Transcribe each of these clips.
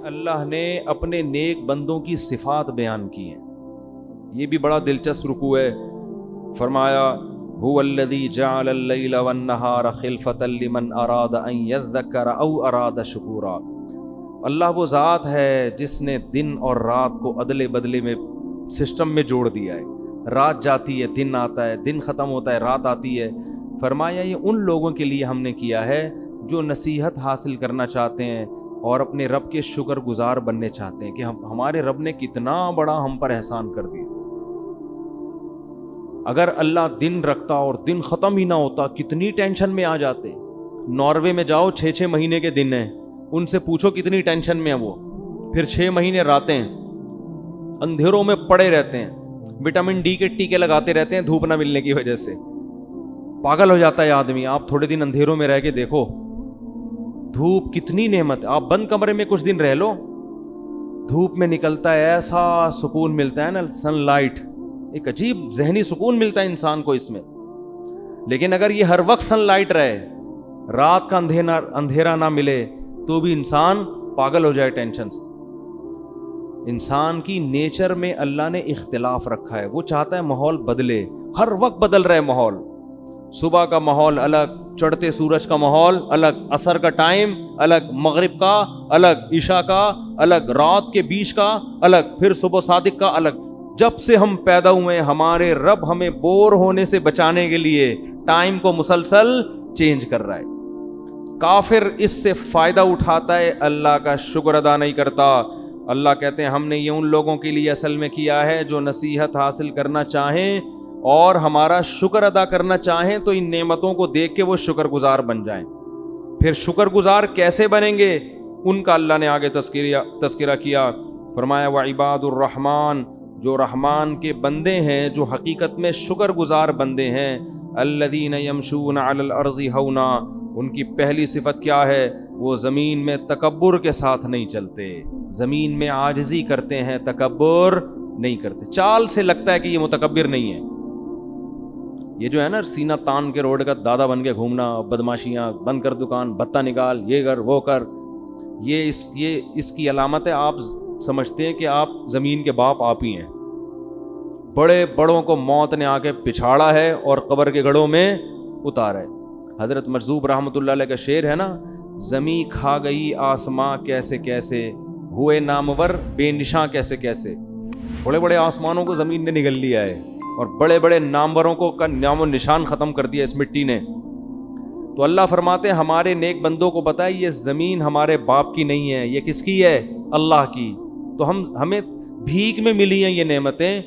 اللہ نے اپنے نیک بندوں کی صفات بیان کی ہیں. یہ بھی بڑا دلچسپ رکوع ہے. فرمایا هو الذی جعل اللیل والنہار خلفۃ لمن اراد ان یذکر او اراد شکورا. اللہ وہ ذات ہے جس نے دن اور رات کو ادلے بدلے میں سسٹم میں جوڑ دیا ہے. رات جاتی ہے، دن آتا ہے، دن ختم ہوتا ہے، رات آتی ہے. فرمایا یہ ان لوگوں کے لیے ہم نے کیا ہے جو نصیحت حاصل کرنا چاہتے ہیں اور اپنے رب کے شکر گزار بننے چاہتے ہیں کہ ہمارے رب نے کتنا بڑا ہم پر احسان کر دیا. اگر اللہ دن رکھتا اور دن ختم ہی نہ ہوتا کتنی ٹینشن میں آ جاتے. ناروے میں جاؤ 6 مہینے کے دن ہیں، ان سے پوچھو کتنی ٹینشن میں ہیں وہ. پھر 6 مہینے راتیں، اندھیروں میں پڑے رہتے ہیں، وٹامن ڈی کے ٹیکے لگاتے رہتے ہیں دھوپ نہ ملنے کی وجہ سے. پاگل ہو جاتا ہے آدمی. آپ تھوڑے دن اندھیروں میں رہ کے دیکھو، دھوپ کتنی نعمت. آپ بند کمرے میں کچھ دن رہ لو، دھوپ میں نکلتا ہے ایسا سکون ملتا ہے نا، سن لائٹ، ایک عجیب ذہنی سکون ملتا ہے انسان کو اس میں. لیکن اگر یہ ہر وقت سن لائٹ رہے، رات کا اندھیرا نہ ملے تو بھی انسان پاگل ہو جائے ٹینشن سے. انسان کی نیچر میں اللہ نے اختلاف رکھا ہے. وہ چاہتا ہے ماحول بدلے، ہر وقت بدل رہے ماحول. صبح کا ماحول الگ، چڑھتے سورج کا ماحول الگ، عصر کا ٹائم الگ، مغرب کا الگ، عشاء کا الگ، رات کے بیچ کا الگ، پھر صبح صادق کا الگ. جب سے ہم پیدا ہوئے ہمارے رب ہمیں بور ہونے سے بچانے کے لیے ٹائم کو مسلسل چینج کر رہا ہے. کافر اس سے فائدہ اٹھاتا ہے، اللہ کا شکر ادا نہیں کرتا. اللہ کہتے ہیں ہم نے یہ ان لوگوں کے لیے اصل میں کیا ہے جو نصیحت حاصل کرنا چاہیں اور ہمارا شکر ادا کرنا چاہیں تو ان نعمتوں کو دیکھ کے وہ شکر گزار بن جائیں. پھر شکر گزار کیسے بنیں گے ان کا اللہ نے آگے تذکرہ کیا. فرمایا وعباد الرحمن، جو رحمان کے بندے ہیں، جو حقیقت میں شکر گزار بندے ہیں، الذین یمشون علی الارض ہونا، ان کی پہلی صفت کیا ہے؟ وہ زمین میں تکبر کے ساتھ نہیں چلتے، زمین میں عاجزی کرتے ہیں، تکبر نہیں کرتے. چال سے لگتا ہے کہ یہ متکبر نہیں ہے. یہ جو ہے نا سینہ تان کے روڈ کا دادا بن کے گھومنا، بدماشیاں، بند کر دکان، بھتہ نکال، یہ کر وہ کر، یہ اس کی علامت ہے. آپ سمجھتے ہیں کہ آپ زمین کے باپ آپ ہی ہیں. بڑے بڑوں کو موت نے آ کے پچھاڑا ہے اور قبر کے گڑھوں میں اتارا ہے. حضرت مرزوق رحمۃ اللہ علیہ کا شعر ہے نا، زمیں کھا گئی آسماں کیسے کیسے، ہوئے نامور بے نشاں کیسے کیسے. بڑے بڑے آسمانوں کو زمین نے نگل لیا ہے اور بڑے بڑے ناموروں کو کا نام و نشان ختم کر دیا اس مٹی نے. تو اللہ فرماتے ہیں ہمارے نیک بندوں کو پتہ ہے یہ زمین ہمارے باپ کی نہیں ہے، یہ کس کی ہے؟ اللہ کی. تو ہمیں بھیک میں ملی ہیں یہ نعمتیں.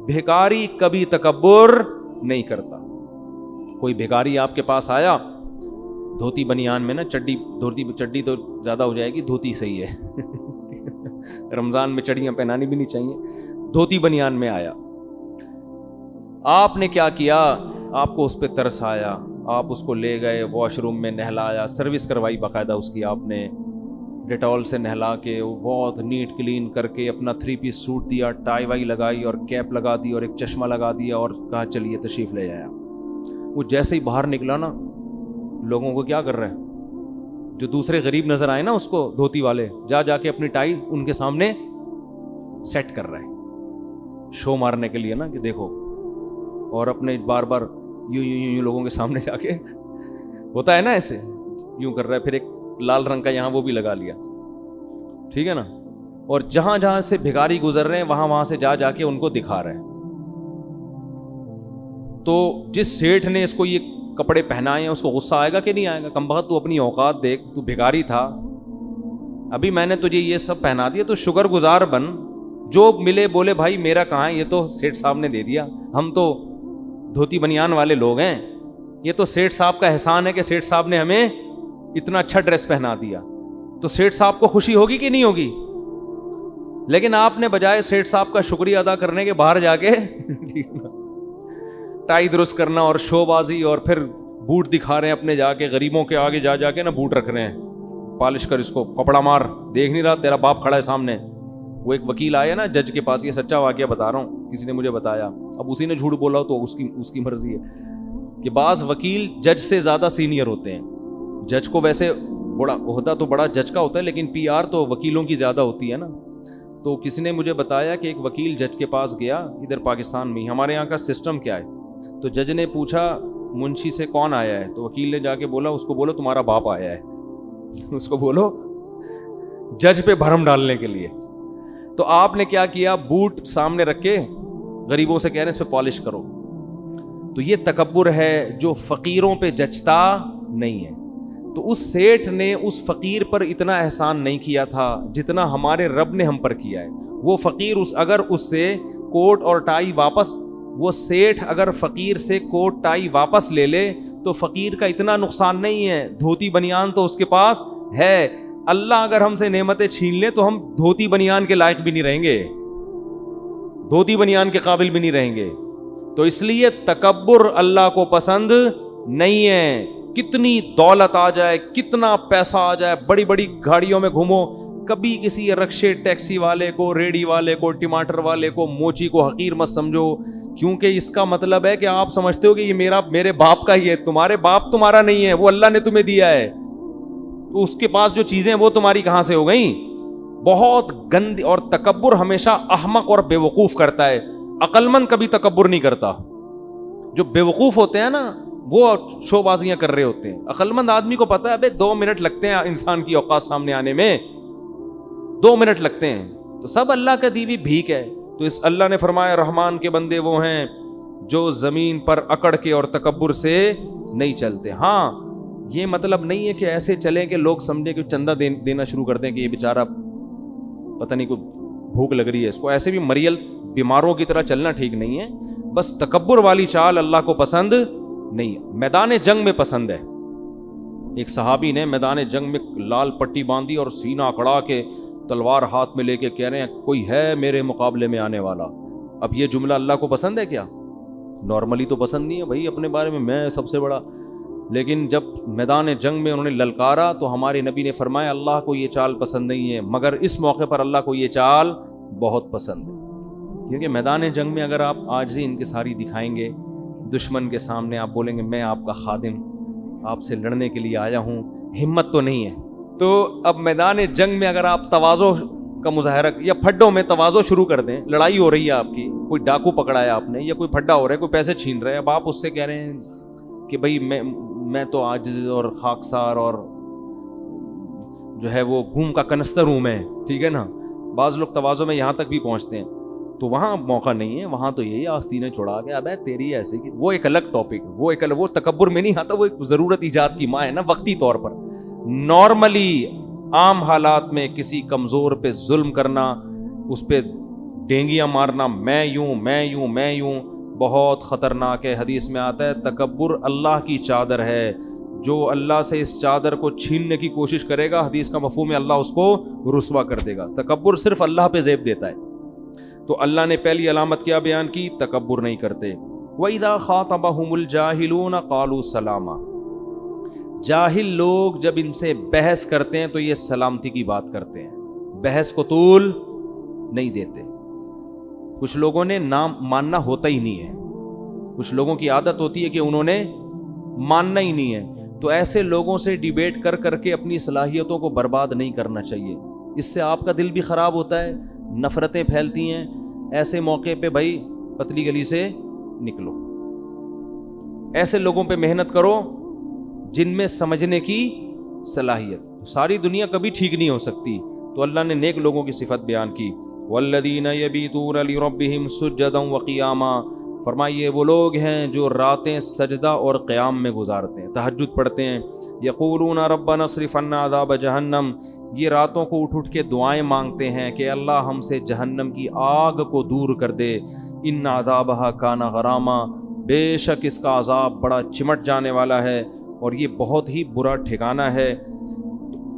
بھیکاری کبھی تکبر نہیں کرتا. کوئی بھیکاری آپ کے پاس آیا دھوتی بنیان میں نا، چڈی تو زیادہ ہو جائے گی، دھوتی صحیح ہے رمضان میں چڑیاں پہنانی بھی نہیں چاہیے. دھوتی بنیان میں آیا، آپ نے کیا کیا؟ آپ کو اس پہ ترس آیا، آپ اس کو لے گئے واش روم میں نہلایا، سروس کروائی باقاعدہ اس کی، آپ نے ڈیٹول سے نہلا کے وہ بہت نیٹ کلین کر کے اپنا 3 پیس سوٹ دیا، ٹائی وائی لگائی اور کیپ لگا دی اور ایک چشمہ لگا دیا اور کہا چلیے تشریف لے جایا. وہ جیسے ہی باہر نکلا نا، لوگوں کو کیا کر رہے ہیں؟ جو دوسرے غریب نظر آئے نا اس کو، دھوتی والے، جا کے اپنی ٹائی ان کے سامنے سیٹ کر رہے ہیں، شو مارنے کے لیے نا کہ دیکھو. اور اپنے بار بار یوں لوگوں کے سامنے جا کے ہوتا ہے نا ایسے یوں کر رہا ہے. پھر ایک لال رنگ کا یہاں وہ بھی لگا لیا، ٹھیک ہے نا. اور جہاں سے بھکاری گزر رہے ہیں وہاں سے جا کے ان کو دکھا رہے ہیں. تو جس سیٹھ نے اس کو یہ کپڑے پہنائے ہیں اس کو غصہ آئے گا کہ نہیں آئے گا؟ کمبخت تو اپنی اوقات دیکھ، تو بھکاری تھا، ابھی میں نے تجھے یہ سب پہنا دیا، تو شکر گزار بن. جو ملے بولے بھائی میرا کہاں ہے، یہ تو سیٹھ صاحب نے دے دیا، ہم تو دھوتی بنیان والے لوگ ہیں، یہ تو سیٹھ صاحب کا احسان ہے کہ سیٹھ صاحب نے ہمیں اتنا اچھا ڈریس پہنا دیا. تو سیٹھ صاحب کو خوشی ہوگی کہ نہیں ہوگی؟ لیکن آپ نے بجائے سیٹھ صاحب کا شکریہ ادا کرنے کے باہر جا کے ٹائی درست کرنا اور شو بازی، اور پھر بوٹ دکھا رہے ہیں اپنے، جا کے غریبوں کے آگے جا کے نا بوٹ رکھ رہے ہیں، پالش کر اس کو، کپڑا مار، دیکھ نہیں رہا تیرا باپ کھڑا ہے سامنے. وہ ایک وکیل آیا نا جج کے پاس، یہ سچا واقعہ بتا رہا ہوں، کسی نے مجھے بتایا، اب اسی نے جھوٹ بولا تو اس کی مرضی ہے کہ بعض وکیل جج سے زیادہ سینئر ہوتے ہیں. جج کو ویسے بڑا عہدہ تو بڑا جج کا ہوتا ہے لیکن پی آر تو وکیلوں کی زیادہ ہوتی ہے نا. تو کسی نے مجھے بتایا کہ ایک وکیل جج کے پاس گیا ادھر پاکستان میں. ہمارے یہاں کا سسٹم کیا ہے, تو جج نے پوچھا منشی سے کون آیا ہے, تو وکیل نے جا کے بولا اس کو بولو تمہارا باپ آیا ہے. اس کو بولو جج پہ بھرم ڈالنے کے لیے. تو آپ نے کیا کیا, بوٹ سامنے رکھ کے غریبوں سے کہہ رہے ہیں اس پہ پالش کرو. تو یہ تکبر ہے جو فقیروں پہ جچتا نہیں ہے. تو اس سیٹھ نے اس فقیر پر اتنا احسان نہیں کیا تھا جتنا ہمارے رب نے ہم پر کیا ہے. وہ فقیر اگر اس سے کوٹ اور ٹائی واپس, وہ سیٹھ اگر فقیر سے کوٹ ٹائی واپس لے لے تو فقیر کا اتنا نقصان نہیں ہے, دھوتی بنیان تو اس کے پاس ہے. اللہ اگر ہم سے نعمتیں چھین لے تو ہم دھوتی بنیان کے لائق بھی نہیں رہیں گے, دھوتی بنیان کے قابل بھی نہیں رہیں گے. تو اس لیے تکبر اللہ کو پسند نہیں ہے. کتنی دولت آ جائے, کتنا پیسہ آ جائے, بڑی بڑی گاڑیوں میں گھومو, کبھی کسی رکشے ٹیکسی والے کو, ریڑھی والے کو, ٹماٹر والے کو, موچی کو حقیر مت سمجھو, کیونکہ اس کا مطلب ہے کہ آپ سمجھتے ہو کہ یہ میرے باپ کا ہی ہے. تمہارے باپ تمہارا نہیں ہے, وہ اللہ نے تمہیں دیا ہے. تو اس کے پاس جو چیزیں وہ تمہاری کہاں سے ہو گئیں؟ بہت گندی. اور تکبر ہمیشہ احمق اور بے وقوف کرتا ہے, عقل مند کبھی تکبر نہیں کرتا. جو بے وقوف ہوتے ہیں نا وہ شو بازیاں کر رہے ہوتے ہیں. عقل مند آدمی کو پتا ہے ابے 2 منٹ لگتے ہیں انسان کی اوقات سامنے آنے میں, 2 منٹ لگتے ہیں. تو سب اللہ کا دی ہوئی بھیک ہے. تو اس اللہ نے فرمایا رحمان کے بندے وہ ہیں جو زمین پر اکڑ کے اور تکبر سے نہیں چلتے. ہاں یہ مطلب نہیں ہے کہ ایسے چلیں کہ لوگ سمجھے کہ چندہ دینا شروع کر دیں کہ یہ بیچارہ پتہ نہیں کوئی بھوک لگ رہی ہے اس کو. ایسے بھی مریل بیماروں کی طرح چلنا ٹھیک نہیں ہے. بس تکبر والی چال اللہ کو پسند نہیں ہے. میدان جنگ میں پسند ہے. ایک صحابی نے میدان جنگ میں لال پٹی باندھی اور سینہ اکڑا کے تلوار ہاتھ میں لے کے کہہ رہے ہیں کوئی ہے میرے مقابلے میں آنے والا. اب یہ جملہ اللہ کو پسند ہے کیا؟ نارملی تو پسند نہیں ہے بھائی, اپنے بارے میں سب سے بڑا. لیکن جب میدان جنگ میں انہوں نے للکارا تو ہمارے نبی نے فرمایا اللہ کو یہ چال پسند نہیں ہے, مگر اس موقع پر اللہ کو یہ چال بہت پسند ہے. کیونکہ میدان جنگ میں اگر آپ عاجزی انکساری دکھائیں گے دشمن کے سامنے, آپ بولیں گے میں آپ کا خادم, آپ سے لڑنے کے لیے آیا ہوں, ہمت تو نہیں ہے. تو اب میدان جنگ میں اگر آپ تواضع کا مظاہرہ یا پھڈوں میں تواضع شروع کر دیں, لڑائی ہو رہی ہے آپ کی, کوئی ڈاکو پکڑا ہے آپ نے یا کوئی پھڈا ہو رہا ہے, کوئی پیسے چھین رہے ہیں, اب آپ اس سے کہہ رہے ہیں کہ بھائی میں تو عاجز اور خاکسار اور جو ہے وہ گھوم کا کنستر ہوں میں, ٹھیک ہے نا. بعض لوگ تواضع میں یہاں تک بھی پہنچتے ہیں. تو وہاں موقع نہیں ہے, وہاں تو یہی آستینیں چھڑا کے اب تیری ایسے کی, وہ ایک الگ ٹاپک, وہ تکبر میں نہیں آتا, وہ ایک ضرورت ایجاد کی ماں ہے نا وقتی طور پر. نارملی عام حالات میں کسی کمزور پہ ظلم کرنا, اس پہ ڈینگیاں مارنا, میں یوں بہت خطرناک ہے. حدیث میں آتا ہے تکبر اللہ کی چادر ہے, جو اللہ سے اس چادر کو چھیننے کی کوشش کرے گا حدیث کا مفہوم ہے اللہ اس کو رسوا کر دے گا. تکبر صرف اللہ پہ زیب دیتا ہے. تو اللہ نے پہلی علامت کیا بیان کی؟ تکبر نہیں کرتے. وَإِذَا خَاطَبَهُمُ الْجَاهِلُونَ قَالُوا سَلَامًا. جاہل لوگ جب ان سے بحث کرتے ہیں تو یہ سلامتی کی بات کرتے ہیں, بحث کو طول نہیں دیتے. کچھ لوگوں نے نام ماننا ہوتا ہی نہیں ہے, کچھ لوگوں کی عادت ہوتی ہے کہ انہوں نے ماننا ہی نہیں ہے. تو ایسے لوگوں سے ڈیبیٹ کر کر کے اپنی صلاحیتوں کو برباد نہیں کرنا چاہیے. اس سے آپ کا دل بھی خراب ہوتا ہے, نفرتیں پھیلتی ہیں. ایسے موقع پہ بھائی پتلی گلی سے نکلو, ایسے لوگوں پہ محنت کرو جن میں سمجھنے کی صلاحیت. ساری دنیا کبھی ٹھیک نہیں ہو سکتی. تو اللہ نے نیک لوگوں کی صفت بیان کی, والذین یبیتون لربہم سجدا وقیاما. فرمائیے وہ لوگ ہیں جو راتیں سجدہ اور قیام میں گزارتے ہیں, تہجد پڑھتے ہیں. یقولون ربنا اصرف عنا عذاب جہنم. یہ راتوں کو اٹھ کے دعائیں مانگتے ہیں کہ اللہ ہم سے جہنم کی آگ کو دور کر دے. ان عذابہا کان غراما. بے شک اس کا عذاب بڑا چمٹ جانے والا ہے اور یہ بہت ہی برا ٹھکانہ ہے.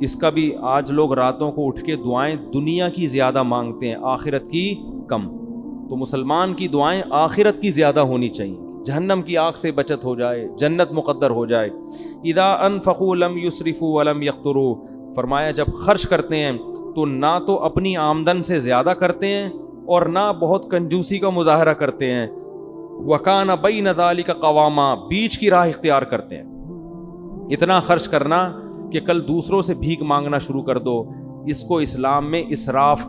اس کا بھی آج لوگ راتوں کو اٹھ کے دعائیں دنیا کی زیادہ مانگتے ہیں, آخرت کی کم. تو مسلمان کی دعائیں آخرت کی زیادہ ہونی چاہیے, جہنم کی آگ سے بچت ہو جائے, جنت مقدر ہو جائے. اذا انفقوا لم يسرفوا ولم يقتروا. فرمایا جب خرچ کرتے ہیں تو نہ تو اپنی آمدن سے زیادہ کرتے ہیں اور نہ بہت کنجوسی کا مظاہرہ کرتے ہیں. وَكَانَ بَيْنَ ذَلِكَ قَوَامًا. بیچ کی راہ اختیار کرتے ہیں. اتنا خرچ کرنا کہ کل دوسروں سے بھیک مانگنا شروع کر دو. اس کو اسلام میں اسراف